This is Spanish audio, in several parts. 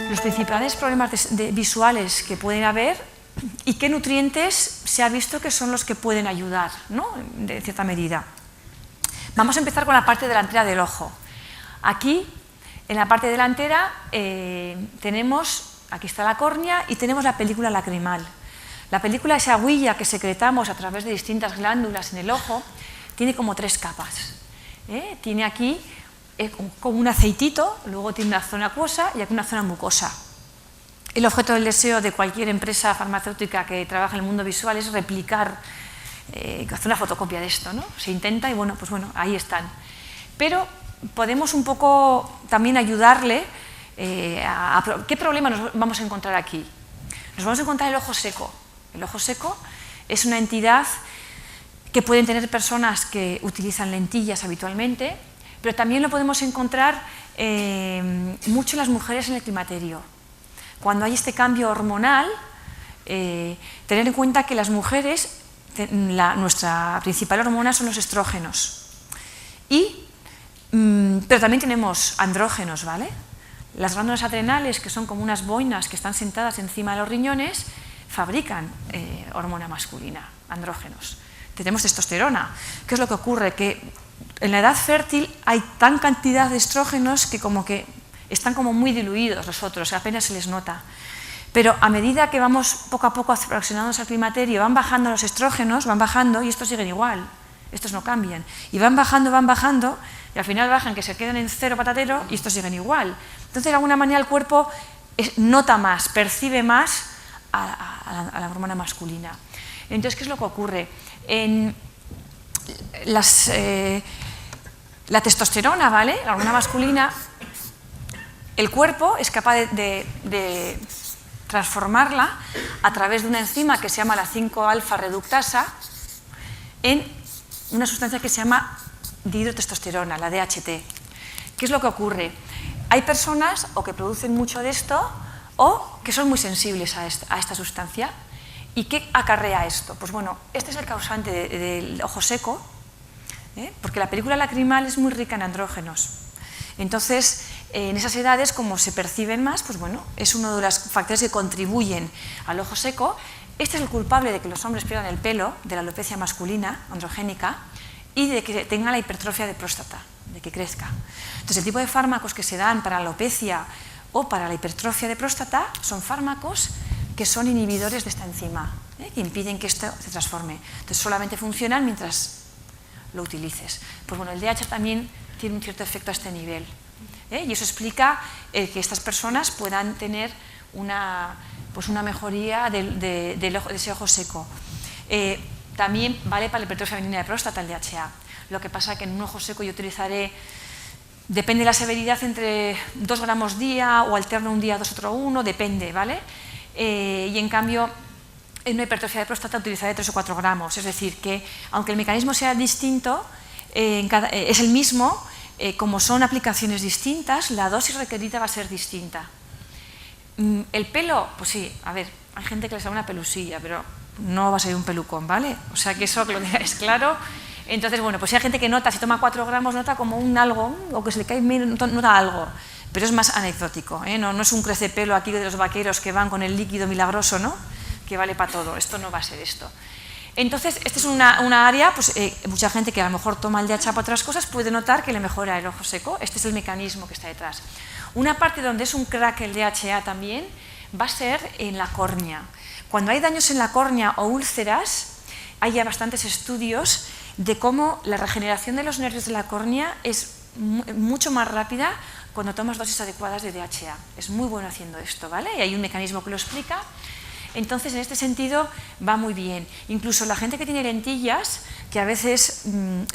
los principales problemas visuales que pueden haber y qué nutrientes se ha visto que son los que pueden ayudar, ¿no? De cierta medida. Vamos a empezar con la parte delantera del ojo. Aquí, en la parte delantera, aquí está la córnea y tenemos la película lacrimal. La película, esa huilla que secretamos a través de distintas glándulas en el ojo, tiene como 3 capas. Tiene aquí como un aceitito, luego tiene una zona acuosa y aquí una zona mucosa. El objeto del deseo de cualquier empresa farmacéutica que trabaja en el mundo visual es replicar, hacer una fotocopia de esto, ¿no? Se intenta y bueno, pues bueno, ahí están. Pero podemos un poco también ayudarle ¿qué problema nos vamos a encontrar aquí? Nos vamos a encontrar el ojo seco. El ojo seco es una entidad que pueden tener personas que utilizan lentillas habitualmente, pero también lo podemos encontrar mucho en las mujeres en el climaterio. Cuando hay este cambio hormonal, tener en cuenta que las mujeres, nuestra principal hormona son los estrógenos. Pero también tenemos andrógenos, ¿vale? Las glándulas adrenales, que son como unas boinas que están sentadas encima de los riñones, fabrican hormona masculina, andrógenos. Tenemos testosterona. ¿Qué es lo que ocurre? Que en la edad fértil hay tan cantidad de estrógenos que como que están como muy diluidos los otros, apenas se les nota. Pero a medida que vamos poco a poco aproximándonos al climaterio, van bajando los estrógenos, van bajando y estos siguen igual, estos no cambian. Y van bajando y al final bajan que se quedan en 0 patatero y estos siguen igual. Entonces de alguna manera el cuerpo nota más, percibe más a la hormona masculina. Entonces, ¿qué es lo que ocurre? La testosterona, ¿vale? La hormona masculina, el cuerpo es capaz de transformarla a través de una enzima que se llama la 5-alfa reductasa en una sustancia que se llama dihidrotestosterona, la DHT. ¿Qué es lo que ocurre? Hay personas o que producen mucho de esto o que son muy sensibles a esta sustancia. ¿Y qué acarrea esto? Pues bueno, este es el causante del ojo seco, porque la película lacrimal es muy rica en andrógenos. Entonces, en esas edades, como se perciben más, pues bueno, es uno de los factores que contribuyen al ojo seco. Este es el culpable de que los hombres pierdan el pelo, de la alopecia masculina, androgénica, y de que tengan la hipertrofia de próstata, de que crezca. Entonces, el tipo de fármacos que se dan para la alopecia o para la hipertrofia de próstata son fármacos que son inhibidores de esta enzima, que impiden que esto se transforme. Entonces, solamente funcionan mientras lo utilices. Pues bueno, el DHA también tiene un cierto efecto a este nivel. Y eso explica que estas personas puedan tener una mejoría de ese ojo seco. También vale para la hipertrofia femenina de próstata el DHA. Lo que pasa es que en un ojo seco yo utilizaré, depende de la severidad, entre 2 gramos día o alterno un día 2, otro 1, depende, ¿vale? Y en cambio, en una hipertrofia de próstata utilizaré 3 o 4 gramos. Es decir, que aunque el mecanismo sea distinto, es el mismo, como son aplicaciones distintas, la dosis requerida va a ser distinta. El pelo, pues sí, a ver, hay gente que les da una pelusilla, pero no va a ser un pelucón, ¿vale? O sea, que eso que lo digáis claro. Entonces, bueno, pues si hay gente que nota, si toma 4 gramos, nota como un algo, o que se le cae menos, nota algo, pero es más anecdótico, ¿eh? No es un crecepelo aquí de los vaqueros que van con el líquido milagroso, ¿no? Que vale para todo, esto no va a ser esto. Entonces, esta es una área, pues mucha gente que a lo mejor toma el DHA para otras cosas puede notar que le mejora el ojo seco. Este es el mecanismo que está detrás. Una parte donde es un crack el DHA también va a ser en la córnea. Cuando hay daños en la córnea o úlceras, hay ya bastantes estudios de cómo la regeneración de los nervios de la córnea es mucho más rápida cuando tomas dosis adecuadas de DHA. Es muy bueno haciendo esto, ¿vale? Y hay un mecanismo que lo explica. Entonces, en este sentido, va muy bien. Incluso la gente que tiene lentillas, que a veces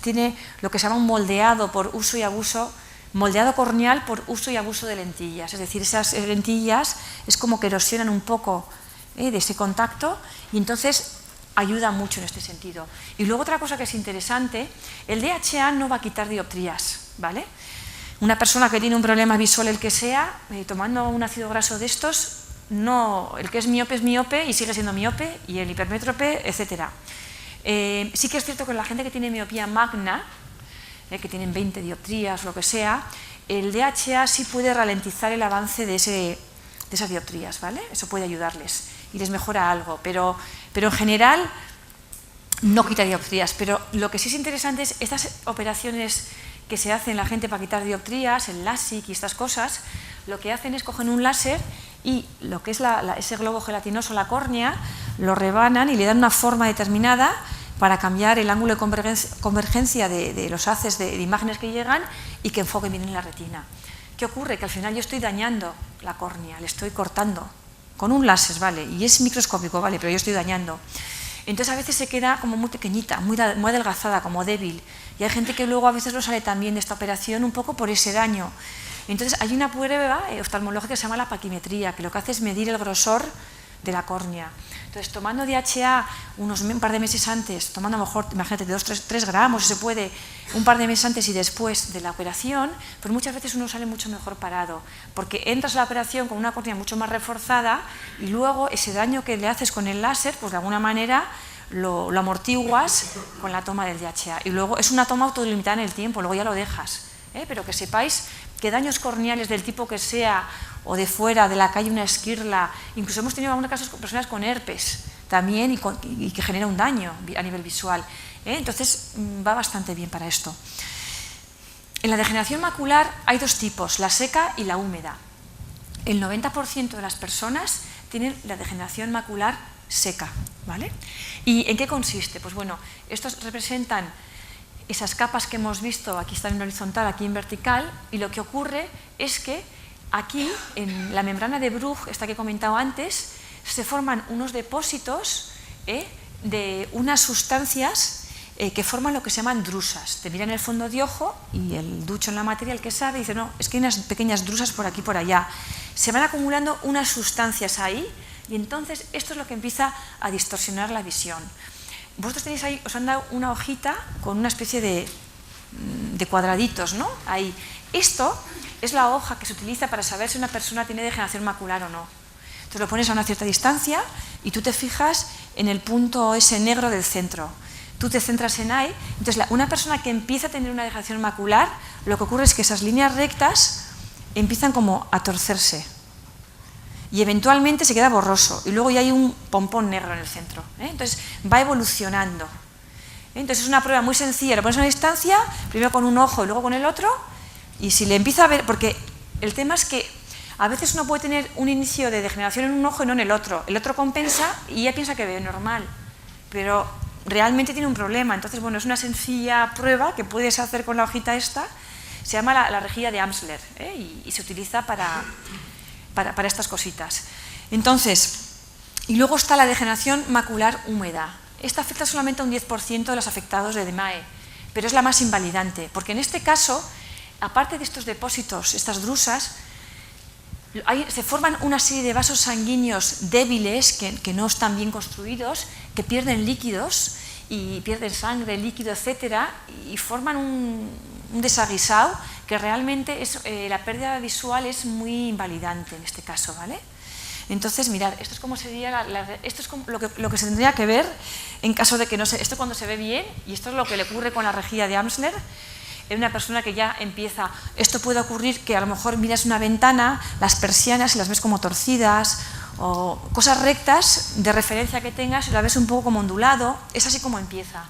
tiene lo que se llama un moldeado por uso y abuso, moldeado corneal por uso y abuso de lentillas. Es decir, esas lentillas es como que erosionan un poco de ese contacto y entonces ayuda mucho en este sentido. Y luego otra cosa que es interesante, el DHA no va a quitar dioptrías, ¿vale? Una persona que tiene un problema visual, el que sea, tomando un ácido graso de estos, no, el que es miope y sigue siendo miope, y el hipermétrope, etc. Sí que es cierto que la gente que tiene miopía magna, que tienen 20 dioptrías o lo que sea, el DHA sí puede ralentizar el avance de esas dioptrías, ¿vale? Eso puede ayudarles y les mejora algo, pero en general no quita dioptrías. Pero lo que sí es interesante es estas operaciones que se hacen la gente para quitar dioptrías, el LASIK y estas cosas, lo que hacen es cogen un láser y lo que es ese globo gelatinoso, la córnea, lo rebanan y le dan una forma determinada para cambiar el ángulo de convergencia de los haces de imágenes que llegan y que enfoquen bien en la retina. ¿Qué ocurre? Que al final yo estoy dañando la córnea, le estoy cortando con un láser, ¿vale? Y es microscópico, ¿vale? Pero yo estoy dañando. Entonces a veces se queda como muy pequeñita, muy adelgazada, como débil. Y hay gente que luego a veces no sale tan bien de esta operación un poco por ese daño. Entonces hay una prueba oftalmológica que se llama la paquimetría, que lo que hace es medir el grosor de la córnea. Entonces, tomando DHA un par de meses antes, tomando a lo mejor, imagínate, 2-3 gramos, si se puede, un par de meses antes y después de la operación, pues muchas veces uno sale mucho mejor parado, porque entras a la operación con una córnea mucho más reforzada y luego ese daño que le haces con el láser, pues de alguna manera lo amortiguas con la toma del DHA. Y luego es una toma autolimitada en el tiempo, luego ya lo dejas. Pero que sepáis que daños corneales del tipo que sea, o de fuera, de la calle, una esquirla, incluso hemos tenido en algunos casos personas con herpes también y que genera un daño a nivel visual. Entonces va bastante bien para esto. En la degeneración macular hay dos tipos, la seca y la húmeda. El 90% de las personas tienen la degeneración macular seca, ¿vale? ¿Y en qué consiste? Pues bueno, estos representan esas capas que hemos visto, aquí están en horizontal, aquí en vertical, y lo que ocurre es que aquí, en la membrana de Bruch, esta que he comentado antes, se forman unos depósitos de unas sustancias que forman lo que se llaman drusas. Te miran el fondo de ojo y el ducho en la materia, el que sabe, dice, no, es que hay unas pequeñas drusas por aquí y por allá. Se van acumulando unas sustancias ahí y entonces esto es lo que empieza a distorsionar la visión. Vosotros tenéis ahí, os han dado una hojita con una especie de cuadraditos, ¿no? Ahí. Esto es la hoja que se utiliza para saber si una persona tiene degeneración macular o no. Entonces lo pones a una cierta distancia y tú te fijas en el punto ese negro del centro. Tú te centras en ahí. Entonces una persona que empieza a tener una degeneración macular, lo que ocurre es que esas líneas rectas empiezan como a torcerse. Y eventualmente se queda borroso y luego ya hay un pompón negro en el centro. Entonces va evolucionando. Entonces es una prueba muy sencilla, lo pones a una distancia, primero con un ojo y luego con el otro, y si le empieza a ver, porque el tema es que a veces uno puede tener un inicio de degeneración en un ojo y no en el otro compensa y ya piensa que ve normal, pero realmente tiene un problema. Entonces, bueno, es una sencilla prueba que puedes hacer con la hojita esta, se llama la rejilla de Amsler, y se utiliza para estas cositas. Entonces, y luego está la degeneración macular húmeda. Esta afecta solamente a un 10% de los afectados de DMAE, pero es la más invalidante, porque en este caso, aparte de estos depósitos, estas drusas, se forman una serie de vasos sanguíneos débiles que no están bien construidos, que pierden líquidos y pierden sangre, líquido, etcétera, y forman un desaguisado que realmente la pérdida visual es muy invalidante en este caso, ¿vale? Entonces, mirad, esto es como sería esto es como lo que se tendría que ver en caso de que no se... Esto cuando se ve bien, y esto es lo que le ocurre con la rejilla de Amsler, en una persona que ya empieza... Esto puede ocurrir que a lo mejor miras una ventana, las persianas y las ves como torcidas, o cosas rectas de referencia que tengas y la ves un poco como ondulado, es así como empieza.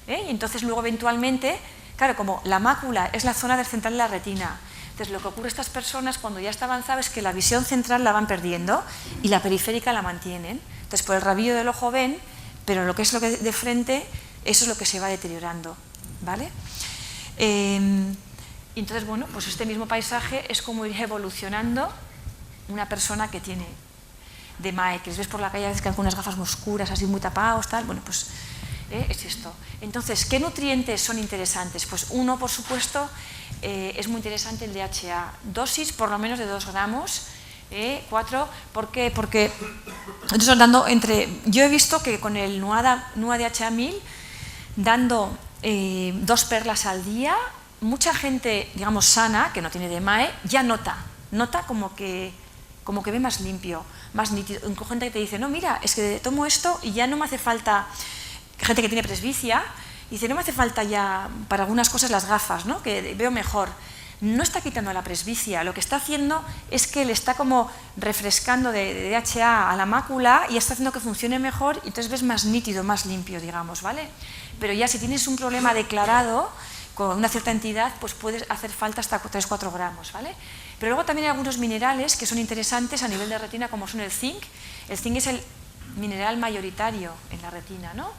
Y entonces luego eventualmente, claro, como la mácula es la zona del central de la retina, entonces lo que ocurre a estas personas cuando ya está avanzado es que la visión central la van perdiendo y la periférica la mantienen. Entonces por el rabillo del ojo ven, pero lo que es lo que de frente, eso es lo que se va deteriorando, ¿vale? Y entonces, bueno, pues este mismo paisaje es como ir evolucionando una persona que tiene DMAE, que les ves por la calle a veces que algunas gafas muy oscuras, así muy tapados, tal, bueno, pues es esto. Entonces, ¿qué nutrientes son interesantes? Pues uno, por supuesto, es muy interesante el DHA, dosis por lo menos de 2 gramos, 4, ¿por qué? Porque yo he visto que con el NUA DHA 1000, dando 2 perlas al día, mucha gente, digamos, sana, que no tiene DMAE, ya nota como que ve más limpio, más nítido. Incluso gente que te dice, no, mira, es que tomo esto y ya no me hace falta, gente que tiene presbicia, dice, no me hace falta ya para algunas cosas las gafas, ¿no? Que veo mejor. no está quitando la presbicia, lo que está haciendo es que le está como refrescando de DHA a la mácula y está haciendo que funcione mejor y entonces ves más nítido, más limpio, digamos, ¿vale? Pero ya si tienes un problema declarado con una cierta entidad, pues puedes hacer falta hasta 3-4 gramos, ¿vale? Pero luego también hay algunos minerales que son interesantes a nivel de retina, como son el zinc. El zinc es el mineral mayoritario en la retina, ¿no?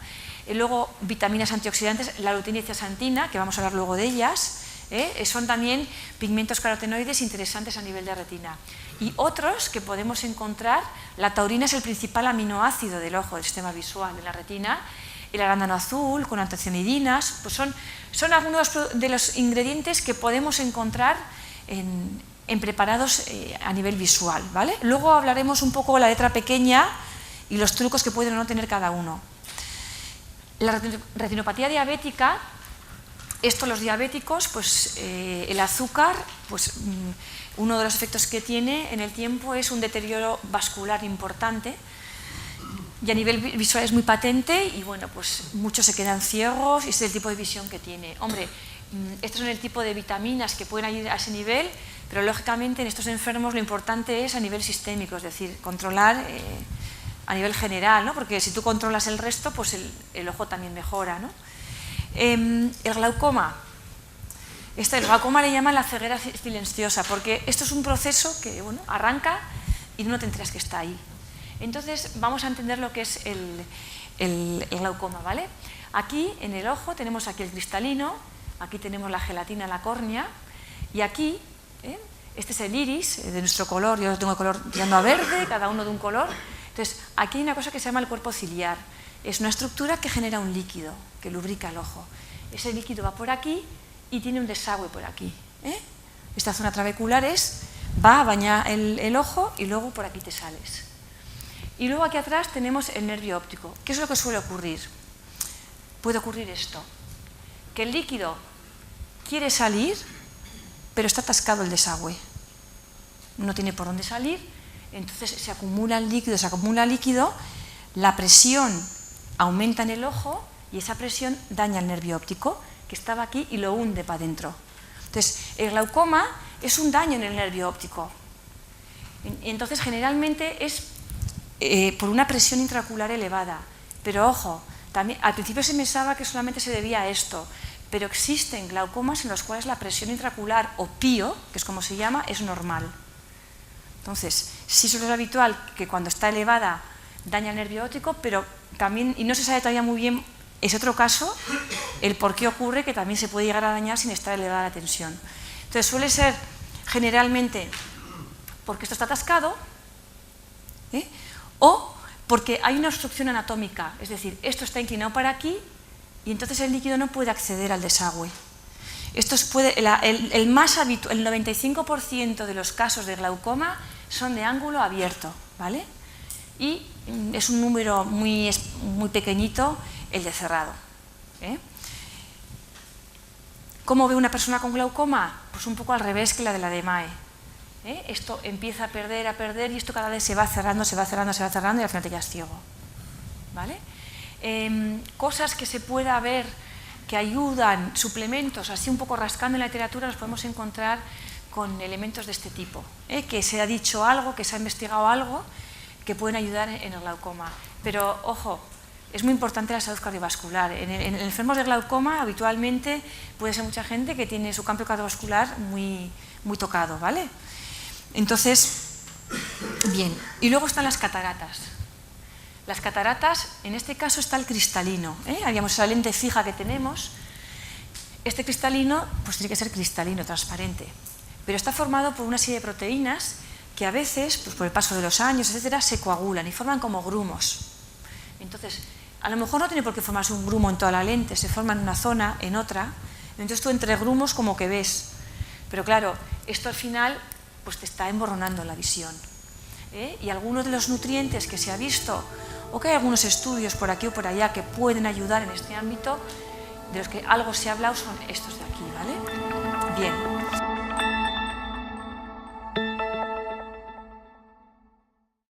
Y luego vitaminas antioxidantes, la luteína y zeaxantina, que vamos a hablar luego de ellas, son también pigmentos carotenoides interesantes a nivel de retina. Y otros que podemos encontrar, la taurina es el principal aminoácido del ojo, del sistema visual en la retina, el arándano azul con antocianidinas, pues son algunos de los ingredientes que podemos encontrar en preparados a nivel visual, ¿vale? Luego hablaremos un poco de la letra pequeña y los trucos que pueden o no tener cada uno. La retinopatía diabética, los diabéticos, pues el azúcar, pues uno de los efectos que tiene en el tiempo es un deterioro vascular importante y a nivel visual es muy patente y bueno, pues muchos se quedan ciegos y ese es el tipo de visión que tiene. Hombre, estos son el tipo de vitaminas que pueden ayudar a ese nivel, pero lógicamente en estos enfermos lo importante es a nivel sistémico, es decir, controlar a nivel general, ¿no? Porque si tú controlas el resto, pues el ojo también mejora, ¿no? El glaucoma. El glaucoma le llaman la ceguera silenciosa, porque esto es un proceso que bueno, arranca y no te enteras que está ahí. Entonces vamos a entender lo que es el glaucoma, ¿vale? Aquí en el ojo tenemos aquí el cristalino, aquí tenemos la gelatina en la córnea y aquí, este es el iris de nuestro color, yo tengo el color tirando a verde, cada uno de un color. Entonces aquí hay una cosa que se llama el cuerpo ciliar, es una estructura que genera un líquido que lubrica el ojo. Ese líquido va por aquí y tiene un desagüe por aquí. Esta zona trabecular va a bañar el ojo y luego por aquí te sales. Y luego aquí atrás tenemos el nervio óptico. ¿Qué es lo que suele ocurrir? Puede ocurrir esto, que el líquido quiere salir, pero está atascado el desagüe. No tiene por dónde salir, entonces se acumula el líquido, la presión aumenta en el ojo y esa presión daña el nervio óptico, que estaba aquí y lo hunde para adentro. Entonces, el glaucoma es un daño en el nervio óptico. Entonces, generalmente es por una presión intraocular elevada. Pero ojo, también, al principio se pensaba que solamente se debía a esto, pero existen glaucomas en los cuales la presión intraocular o PIO, que es como se llama, es normal. Entonces, sí suele ser habitual que cuando está elevada daña el nervio óptico, pero también, y no se sabe todavía muy bien, es otro caso, el por qué ocurre que también se puede llegar a dañar sin estar elevada la tensión. Entonces suele ser generalmente porque esto está atascado, o porque hay una obstrucción anatómica, es decir, esto está inclinado para aquí y entonces el líquido no puede acceder al desagüe. Esto el 95% de los casos de glaucoma son de ángulo abierto, ¿vale? Y es un número muy pequeñito el de cerrado. ¿Cómo ve una persona con glaucoma? Pues un poco al revés que la de la DMAE. Esto empieza a perder y esto cada vez se va cerrando y al final te quedas ciego. ¿Vale? Cosas que se pueda ver que ayudan, suplementos, así un poco rascando en la literatura nos podemos encontrar con elementos de este tipo, que se ha dicho algo, que se ha investigado algo que pueden ayudar en el glaucoma. Pero, ojo, es muy importante la salud cardiovascular. En enfermos de glaucoma habitualmente puede ser mucha gente que tiene su campo cardiovascular muy tocado, ¿vale? Entonces, bien. Y luego están las cataratas. Las cataratas, en este caso está el cristalino. Habíamos esa lente fija que tenemos. Este cristalino, pues tiene que ser cristalino, transparente. Pero está formado por una serie de proteínas que a veces, pues por el paso de los años, etcétera, se coagulan y forman como grumos. Entonces, a lo mejor no tiene por qué formarse un grumo en toda la lente, se forma en una zona, en otra. Entonces tú entre grumos como que ves. Pero claro, esto al final pues te está emborronando la visión. Y algunos de los nutrientes que se ha visto, o que hay algunos estudios por aquí o por allá que pueden ayudar en este ámbito, de los que algo se ha hablado, son estos de aquí, ¿vale? Bien.